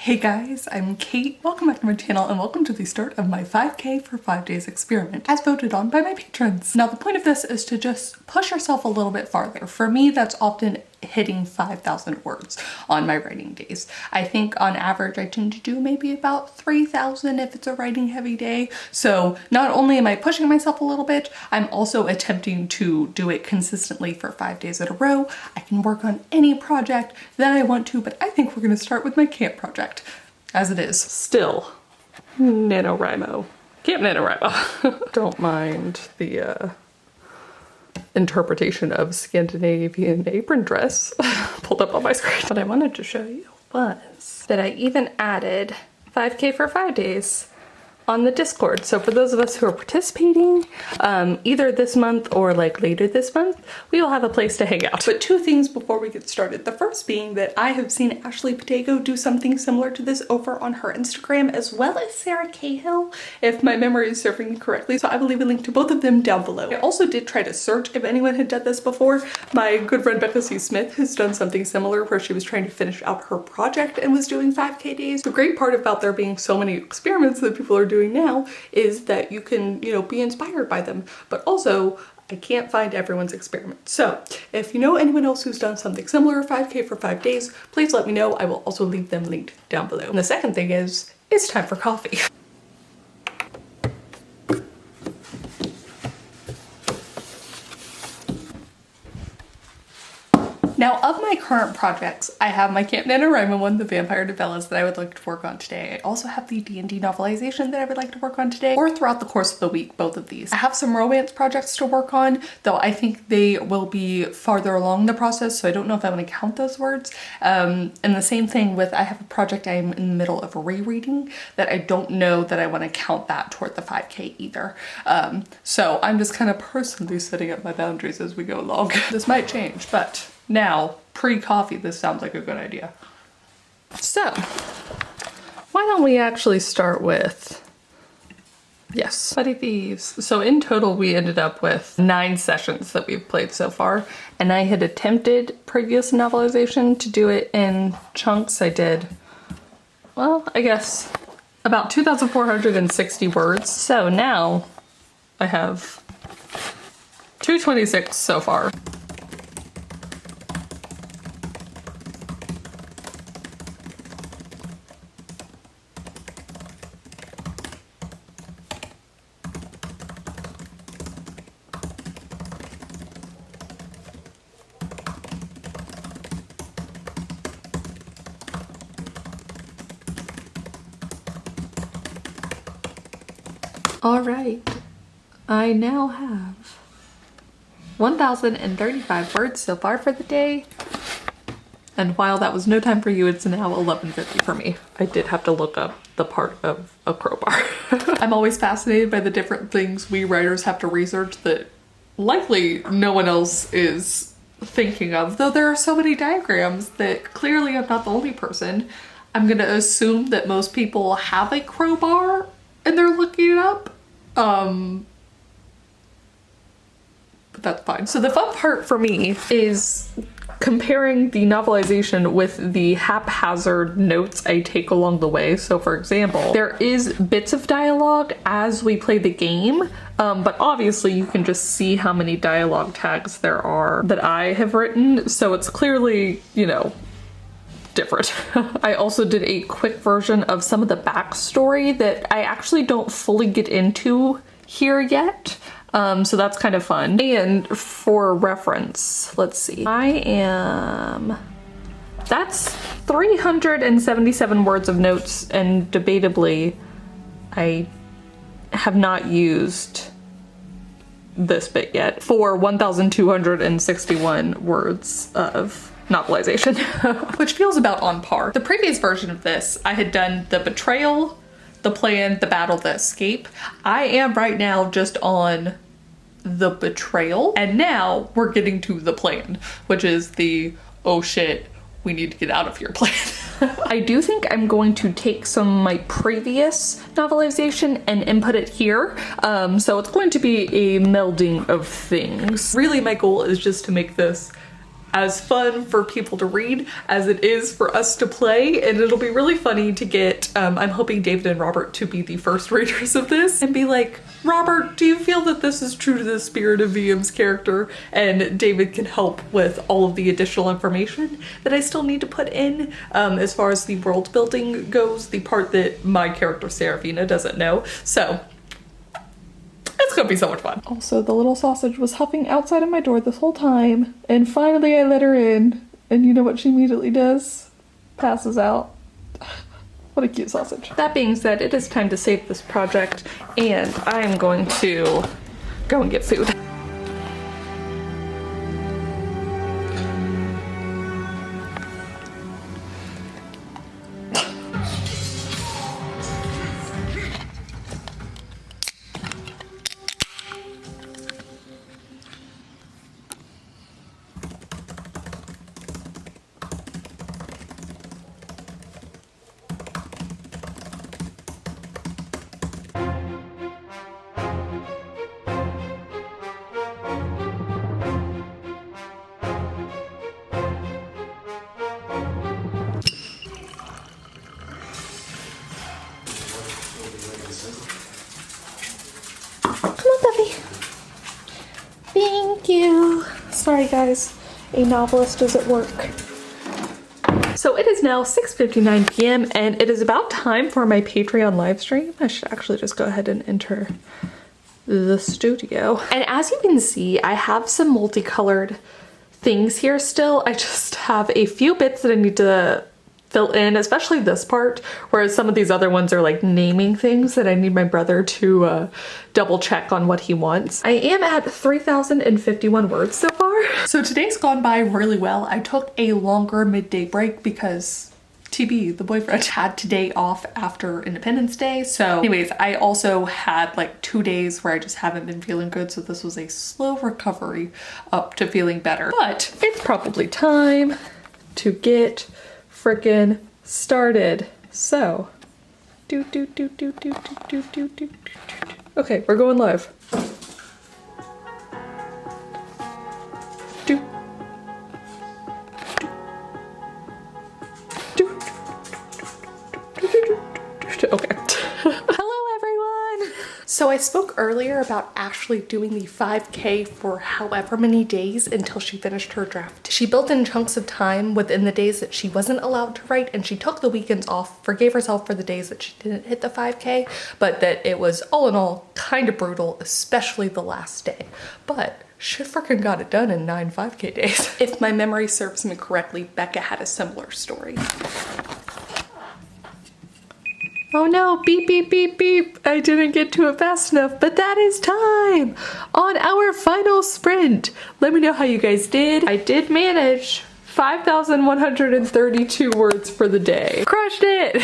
Hey guys, I'm Kate. Welcome back to my channel and welcome to the start of my 5K for 5 days experiment as voted on by my patrons. Now the point of this is to just push yourself a little bit farther. For me, that's often hitting 5,000 words on my writing days. I think on average I tend to do maybe about 3,000 if it's a writing heavy day. So not only am I pushing myself a little bit, I'm also attempting to do it consistently for 5 days in a row. I can work on any project that I want to, but I think we're gonna start with my camp project as it is. Still, NaNoWriMo. Camp NaNoWriMo. Don't mind the interpretation of Scandinavian apron dress pulled up on my screen. What I wanted to show you was that I even added 5K for 5 days on the Discord. So for those of us who are participating, either this month or like later this month, we will have a place to hang out. But two things before we get started. The first being that I have seen Ashley Patego do something similar to this over on her Instagram, as well as Sarah Cahill, if my memory is serving me correctly. So I will leave a link to both of them down below. I also did try to search if anyone had done this before. My good friend Becca C. Smith has done something similar where she was trying to finish out her project and was doing 5K days. The great part about there being so many experiments that people are doing now is that you can, be inspired by them, but also I can't find everyone's experiment. So if you know anyone else who's done something similar, 5K for 5 days, please let me know. I will also leave them linked down below. And the second thing is, it's time for coffee. Now, of my current projects, I have my Camp NaNoWriMo one, the Vampire Novellas, that I would like to work on today. I also have the D&D novelization that I would like to work on today, or throughout the course of the week, both of these. I have some romance projects to work on, though I think they will be farther along the process, so I don't know if I want to count those words. And the same thing with, I have a project I'm in the middle of rereading that I don't know that I want to count that toward the 5K either. So I'm just kind of personally setting up my boundaries as we go along. This might change, but now, pre-coffee, this sounds like a good idea. So, why don't we actually start with, yes, Buddy Thieves. So in total, we ended up with 9 sessions that we've played so far, and I had attempted previous novelization to do it in chunks. I did, well, I guess about 2,460 words. So now I have 226 so far. All right, I now have 1,035 words so far for the day. And while that was no time for you, it's now 11:50 for me. I did have to look up the part of a crowbar. I'm always fascinated by the different things we writers have to research that likely no one else is thinking of, though there are so many diagrams that clearly I'm not the only person. I'm gonna assume that most people have a crowbar and they're looking it up. But that's fine. So the fun part for me is comparing the novelization with the haphazard notes I take along the way. So for example, there is bits of dialogue as we play the game, but obviously you can just see how many dialogue tags there are that I have written. So it's clearly, different. I also did a quick version of some of the backstory that I actually don't fully get into here yet. So that's kind of fun. And for reference, let's see. That's 377 words of notes, and debatably, I have not used this bit yet for 1,261 words of novelization, which feels about on par. The previous version of this, I had done the betrayal, the plan, the battle, the escape. I am right now just on the betrayal, and now we're getting to the plan, which is the, oh shit, we need to get out of here plan. I do think I'm going to take some of my previous novelization and input it here. So it's going to be a melding of things. Really, my goal is just to make this as fun for people to read as it is for us to play, and it'll be really funny to get, I'm hoping David and Robert to be the first readers of this and be like, Robert, do you feel that this is true to the spirit of VM's character? And David can help with all of the additional information that I still need to put in as far as the world building goes, the part that my character Serafina doesn't know. So it's gonna be so much fun. Also, the little sausage was huffing outside of my door this whole time, and finally I let her in, and you know what she immediately does? Passes out. What a cute sausage. That being said, it is time to save this project, and I am going to go and get food. Thank you. Sorry guys, a novelist is at work. So it is now 6:59 p.m. and it is about time for my Patreon live stream. I should actually just go ahead and enter the studio. And as you can see, I have some multicolored things here still. I just have a few bits that I need to fill in, especially this part, whereas some of these other ones are like naming things that I need my brother to double check on what he wants. I am at 3,051 words so far. So today's gone by really well. I took a longer midday break because TB, the boyfriend, had today off after Independence Day. So anyways, I also had like 2 days where I just haven't been feeling good. So this was a slow recovery up to feeling better, but it's probably time to get frickin' started. So, okay, we're going live. Okay. Hello everyone! So I spoke earlier about Ashley doing the 5K for however many days until she finished her draft. She built in chunks of time within the days that she wasn't allowed to write, and she took the weekends off, forgave herself for the days that she didn't hit the 5K, but that it was all in all kind of brutal, especially the last day. But she frickin' got it done in 9 5K days. If my memory serves me correctly, Becca had a similar story. Oh no, beep, beep, beep, beep. I didn't get to it fast enough, but that is time on our final sprint. Let me know how you guys did. I did manage 5,132 words for the day. Crushed it.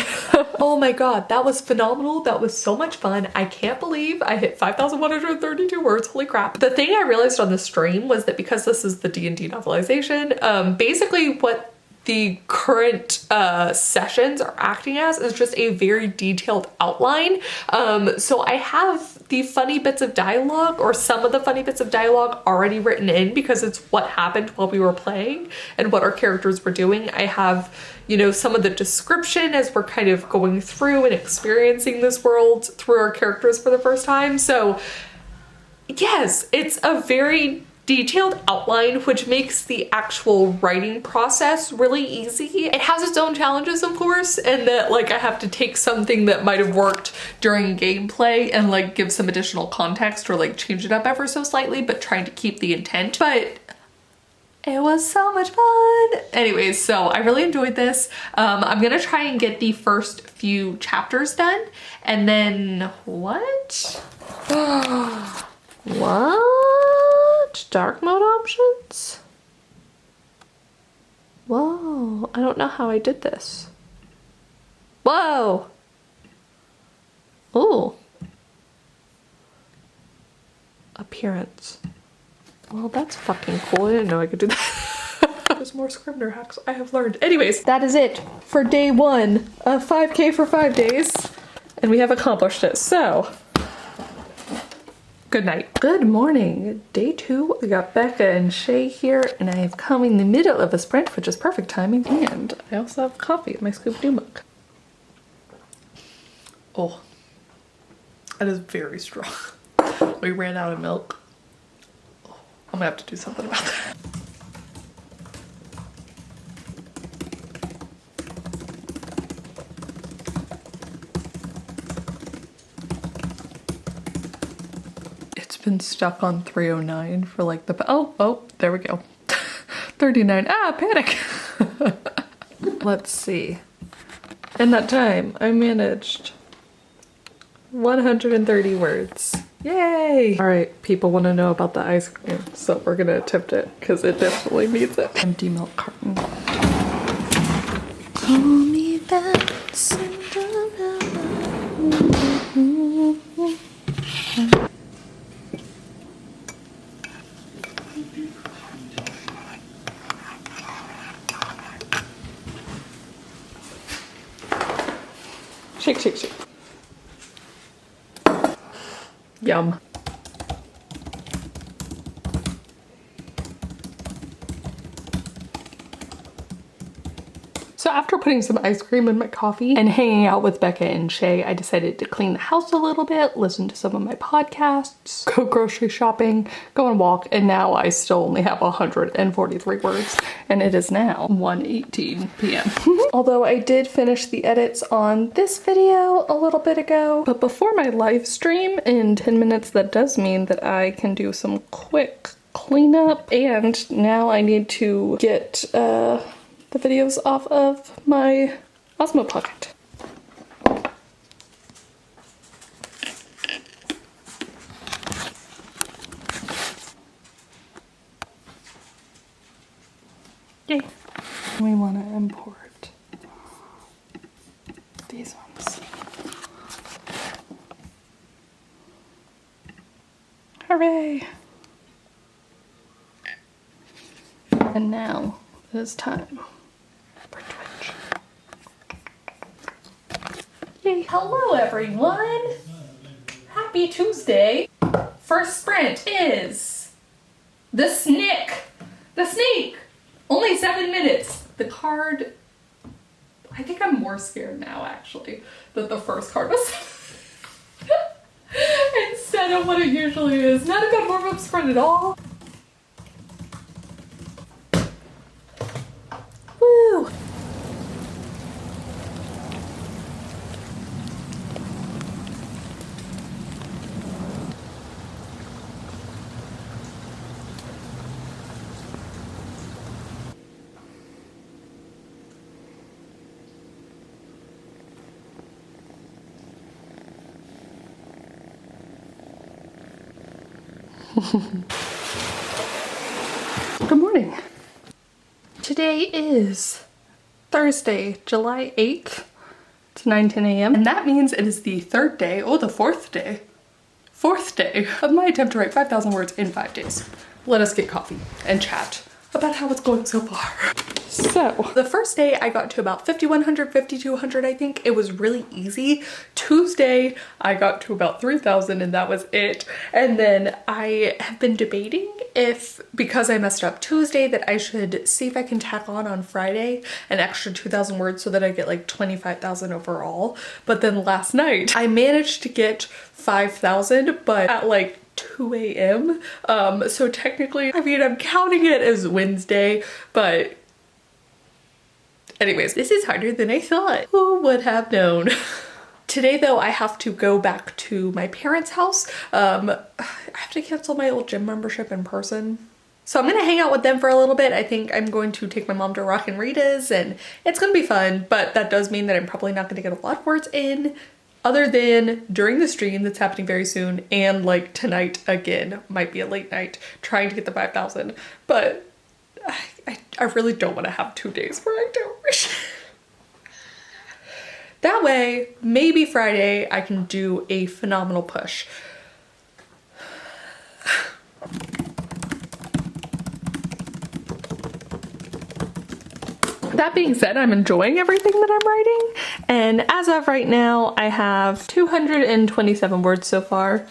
Oh my God, that was phenomenal. That was so much fun. I can't believe I hit 5,132 words. Holy crap. The thing I realized on the stream was that because this is the D&D novelization, basically what the current sessions are acting as is just a very detailed outline. So I have the funny bits of dialogue, or some of the funny bits of dialogue, already written in because it's what happened while we were playing and what our characters were doing. I have, you know, some of the description as we're kind of going through and experiencing this world through our characters for the first time. So yes, it's a very detailed outline, which makes the actual writing process really easy. It has its own challenges, of course, and that like I have to take something that might have worked during gameplay and like give some additional context or like change it up ever so slightly, but trying to keep the intent. But it was so much fun. Anyways, so I really enjoyed this. I'm gonna try and get the first few chapters done, and then what? What? Dark mode options? Whoa, I don't know how I did this. Whoa. Ooh. Appearance. Well, that's fucking cool. I didn't know I could do that. There's more Scrivener hacks I have learned. Anyways, that is it for day 1 of 5K for 5 days. And we have accomplished it, so Good night. Good morning. Day 2. We got Becca and Shay here, and I have come in the middle of a sprint, which is perfect timing. And I also have coffee in my Scooby-Doo mug. Oh, that is very strong. We ran out of milk. Oh, I'm gonna have to do something about that. Been stuck on 309 for like the oh there we go. 39. Panic. Let's see. In that time I managed 130 words. Yay! All right, people want to know about the ice cream, so we're gonna attempt it because it definitely needs it. Empty milk carton. Call me back, Cinderella. Shake, shake, shake. Yum. So after putting some ice cream in my coffee and hanging out with Becca and Shay, I decided to clean the house a little bit, listen to some of my podcasts, go grocery shopping, go on a walk, and now I still only have 143 words, and it is now 1:18 p.m. Although I did finish the edits on this video a little bit ago, but before my live stream in 10 minutes, that does mean that I can do some quick cleanup, and now I need to get the videos off of my Osmo Pocket. Yay. We want to import these ones. Hooray! And now it is time for Twitch. Yay. Hello everyone! Happy Tuesday! First sprint is the Snick! The Sneak! Only 7 minutes. The card, I think I'm more scared now actually that the first card was instead of what it usually is. Not a good warm-up sprint at all. Woo! Good morning. Today is Thursday, July 8th. It's 9:10 a.m. and that means it is the third day, the fourth day of my attempt to write 5,000 words in 5 days. Let us get coffee and chat about how it's going so far. So the first day I got to about 5,100, 5,200, I think. It was really easy. Tuesday I got to about 3,000 and that was it. And then I have been debating if, because I messed up Tuesday, that I should see if I can tack on Friday an extra 2,000 words so that I get like 25,000 overall. But then last night I managed to get 5,000, but at like 2 a.m. So technically, I mean, I'm counting it as Wednesday, but anyways, this is harder than I thought. Who would have known? Today though, I have to go back to my parents' house. I have to cancel my old gym membership in person. So I'm gonna hang out with them for a little bit. I think I'm going to take my mom to Rock and Rita's and it's gonna be fun, but that does mean that I'm probably not gonna get a lot of words in other than during the stream that's happening very soon, and like tonight again, might be a late night, trying to get the 5,000. But I really don't want to have 2 days where I don't wish. That way, maybe Friday I can do a phenomenal push. That being said, I'm enjoying everything that I'm writing, and as of right now, I have 227 words so far,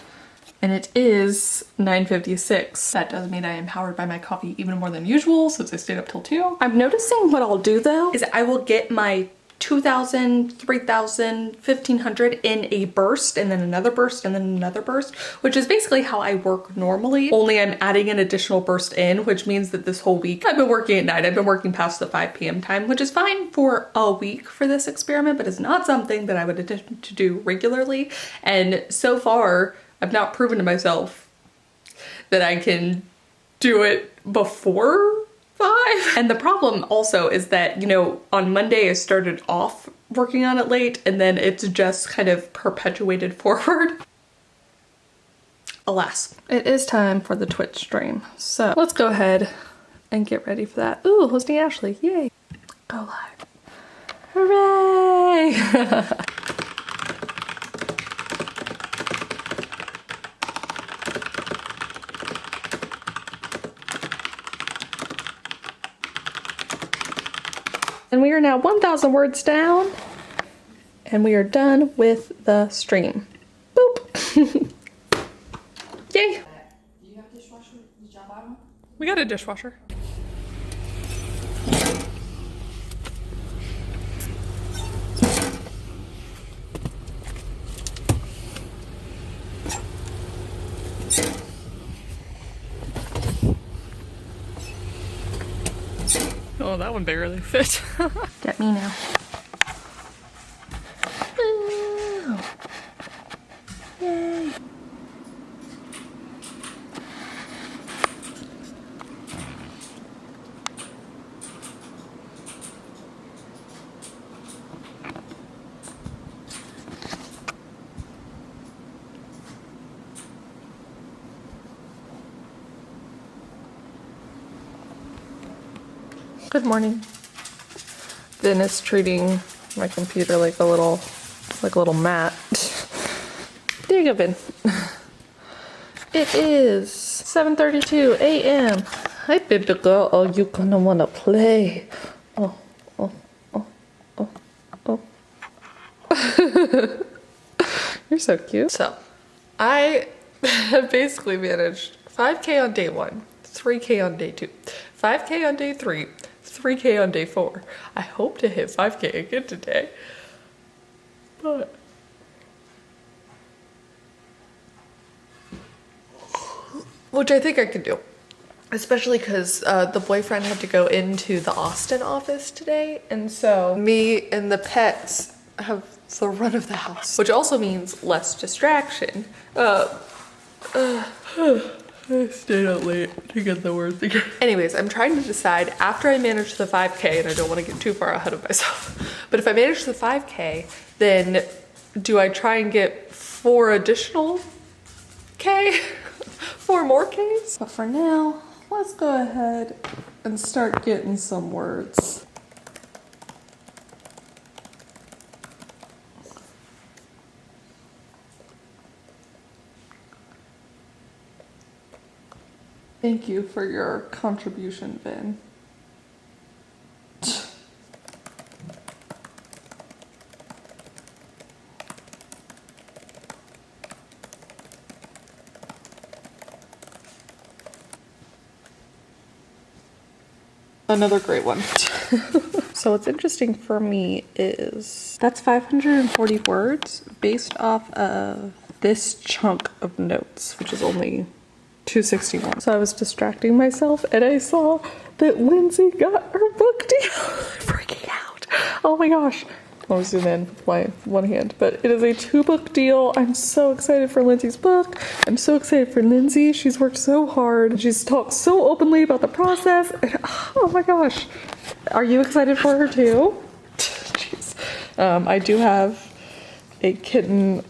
and it is 9:56. That does mean I am powered by my coffee even more than usual since I stayed up till 2. I'm noticing what I'll do though is I will get my 2,000, 3,000, 1,500 in a burst, and then another burst, and then another burst, which is basically how I work normally, only I'm adding an additional burst in, which means that this whole week I've been working at night. I've been working past the 5 p.m. time, which is fine for a week for this experiment, but it's not something that I would attempt to do regularly. And so far, I've not proven to myself that I can do it before 5. And the problem also is that, you know, on Monday I started off working on it late, and then it's just kind of perpetuated forward. Alas. It is time for the Twitch stream. So let's go ahead and get ready for that. Ooh, hosting Ashley, yay. Go live. Hooray! And we are now 1,000 words down, and we are done with the stream. Boop. Yay. Do you have a dishwasher? Did y'all buy one? We got a dishwasher. Oh, that one barely fit. Get me now. Ooh. Yay. Good morning. Vin is treating my computer like a little mat. There you go, Vin. It is 7:32 a.m. Hi, baby girl. Oh, you gonna wanna play? Oh. You're so cute. So, I have basically managed 5K on day 1, 3K on day 2, 5K on day 3, 3K on day 4. I hope to hit 5K again today, but which I think I can do, especially because the boyfriend had to go into the Austin office today, and so me and the pets have the run of the house, which also means less distraction. I stayed out late to get the words again. Anyways, I'm trying to decide after I manage the 5K, and I don't want to get too far ahead of myself, but if I manage the 5K, then do I try and get 4 additional K? 4 more Ks? But for now, let's go ahead and start getting some words. Thank you for your contribution, Vin. Another great one. So what's interesting for me is that's 540 words based off of this chunk of notes, which is only 261. So I was distracting myself and I saw that Lindsay got her book deal. I'm freaking out. Oh my gosh. Let me zoom in with my one hand, but it is a 2-book deal. I'm so excited for Lindsay's book. I'm so excited for Lindsay. She's worked so hard. She's talked so openly about the process. And, oh my gosh. Are you excited for her too? Jeez. I do have a kitten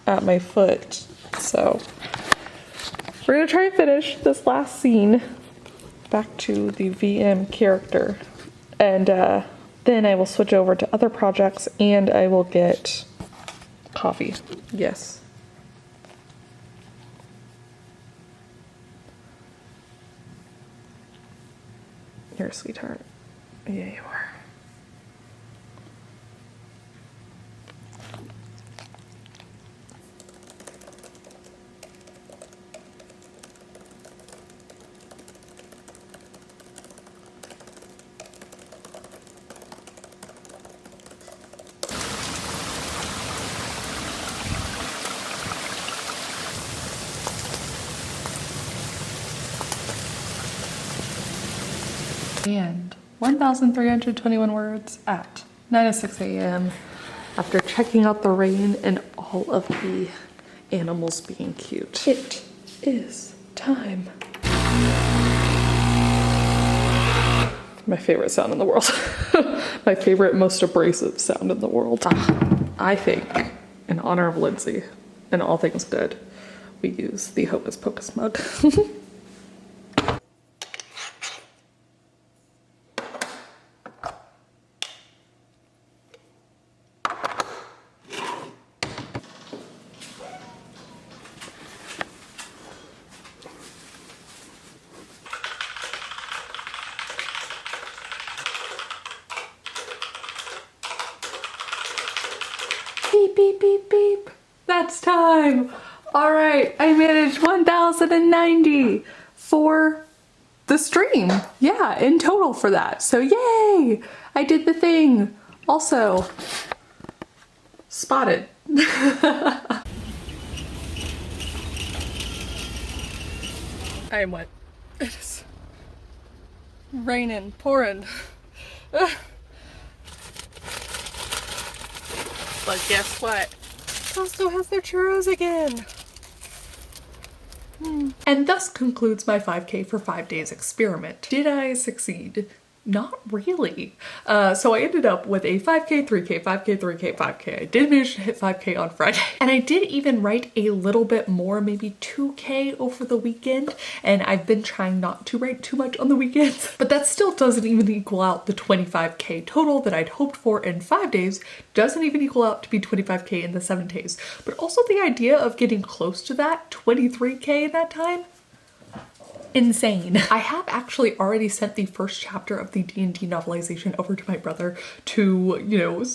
at my foot, so we're gonna try and finish this last scene back to the VM character, and then I will switch over to other projects and I will get coffee. Yes. You're a sweetheart. Yeah, you are. And 1,321 words at 9:06 a.m. after checking out the rain and all of the animals being cute. It is time. My favorite sound in the world. My favorite, most abrasive sound in the world. I think, in honor of Lindsay and all things good, we use the Hocus Pocus mug. Beep, beep, beep, beep. That's time. All right, I managed 1,090 for the stream. Yeah, in total for that. So yay, I did the thing. Also, spotted. I am wet. It is raining, pouring. But guess what? Costco has their churros again. And thus concludes my 5K for 5 days experiment. Did I succeed? Not really. So I ended up with a 5K, 3K, 5K, 3K, 5K. I did manage to hit 5K on Friday. And I did even write a little bit more, maybe 2K over the weekend. And I've been trying not to write too much on the weekends. But that still doesn't even equal out the 25K total that I'd hoped for in 5 days. Doesn't even equal out to be 25K in the 7 days. But also the idea of getting close to that, 23K in that time, insane. I have actually already sent the first chapter of the D&D novelization over to my brother to, you know,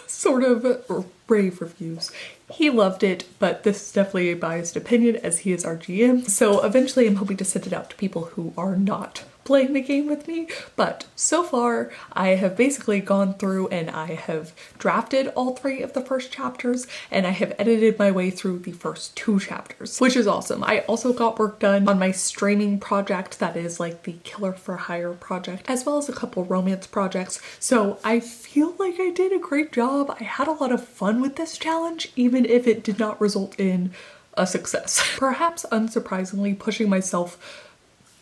sort of rave reviews. He loved it, but this is definitely a biased opinion as he is our GM. So eventually I'm hoping to send it out to people who are not playing the game with me, but so far I have basically gone through and I have drafted all 3 of the first chapters and I have edited my way through the first 2 chapters, which is awesome. I also got work done on my streaming project that is like the Killer for Hire project, as well as a couple romance projects. So I feel like I did a great job. I had a lot of fun with this challenge, even if it did not result in a success. Perhaps unsurprisingly, pushing myself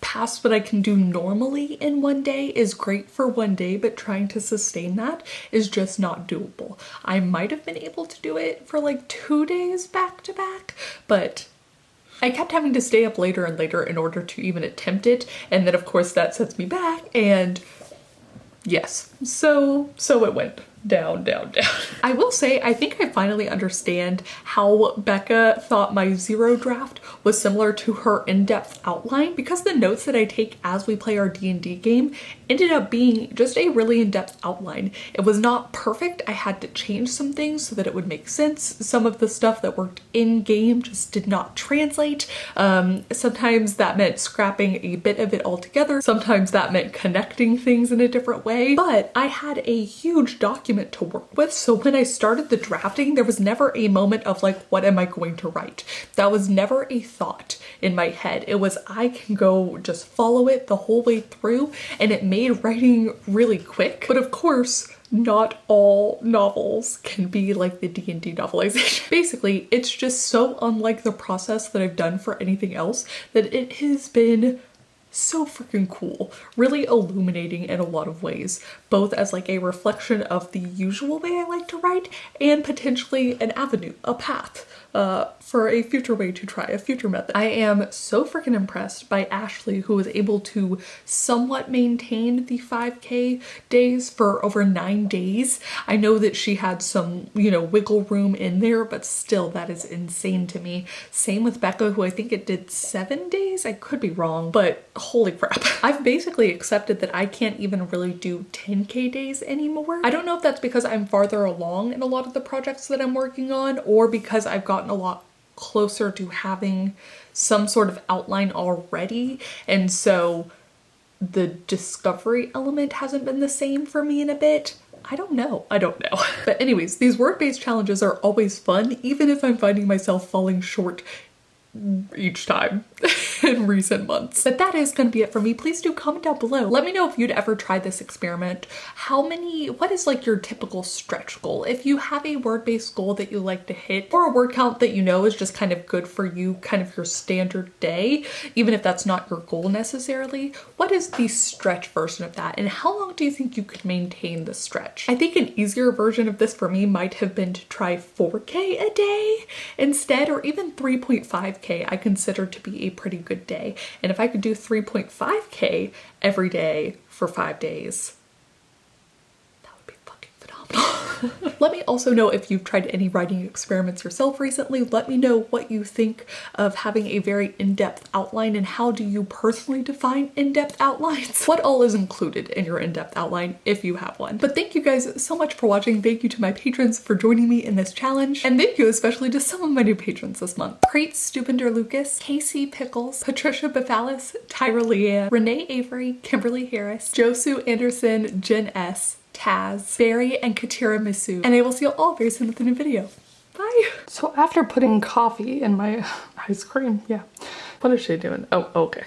past what I can do normally in one day is great for one day, but trying to sustain that is just not doable. I might have been able to do it for like 2 days back to back, but I kept having to stay up later and later in order to even attempt it. And then of course that sets me back, and yes, so it went down, down, down. I will say, I think I finally understand how Becca thought my 0 draft was similar to her in-depth outline, because the notes that I take as we play our D&D game ended up being just a really in-depth outline. It was not perfect. I had to change some things so that it would make sense. Some of the stuff that worked in-game just did not translate. Sometimes that meant scrapping a bit of it altogether. Sometimes that meant connecting things in a different way. But I had a huge document to work with, so when I started the drafting, there was never a moment of like, what am I going to write? That was never a thought in my head. It was, I can go just follow it the whole way through, and it made writing really quick. But of course, not all novels can be like the D&D novelization. Basically, it's just so unlike the process that I've done for anything else that it has been so freaking cool, really illuminating in a lot of ways, both as like a reflection of the usual way I like to write and potentially an avenue, a path for a future way to try, a future method. I am so freaking impressed by Ashley, who was able to somewhat maintain the 5K days for over 9 days. I know that she had some, you know, wiggle room in there, but still that is insane to me. Same with Becca, who I think it did 7 days. I could be wrong, but holy crap. I've basically accepted that I can't even really do 10K days anymore. I don't know if that's because I'm farther along in a lot of the projects that I'm working on, or because I've gotten a lot closer to having some sort of outline already, and so the discovery element hasn't been the same for me in a bit. I don't know. But anyways, these word-based challenges are always fun, even if I'm finding myself falling short each time in recent months. But that is gonna be it for me. Please do comment down below. Let me know if you'd ever tried this experiment. What is like your typical stretch goal? If you have a word-based goal that you like to hit, or a word count that you know is just kind of good for you, kind of your standard day, even if that's not your goal necessarily, what is the stretch version of that? And how long do you think you could maintain the stretch? I think an easier version of this for me might have been to try 4K a day instead, or even 3.5K I consider to be a pretty good day. And if I could do 3.5K every day for 5 days, that would be fucking phenomenal. Let me also know if you've tried any writing experiments yourself recently. Let me know what you think of having a very in-depth outline, and how do you personally define in-depth outlines? What all is included in your in-depth outline if you have one? But thank you guys so much for watching. Thank you to my patrons for joining me in this challenge. And thank you especially to some of my new patrons this month. Crate Stupinder Lucas, Casey Pickles, Patricia Bephalis, Tyra Leah, Renee Avery, Kimberly Harris, Josu Anderson, Jen S., Taz, Barry, and Katira Misu. And I will see you all very soon with a new video. Bye! So after putting coffee in my ice cream, yeah. What is she doing? Oh, okay.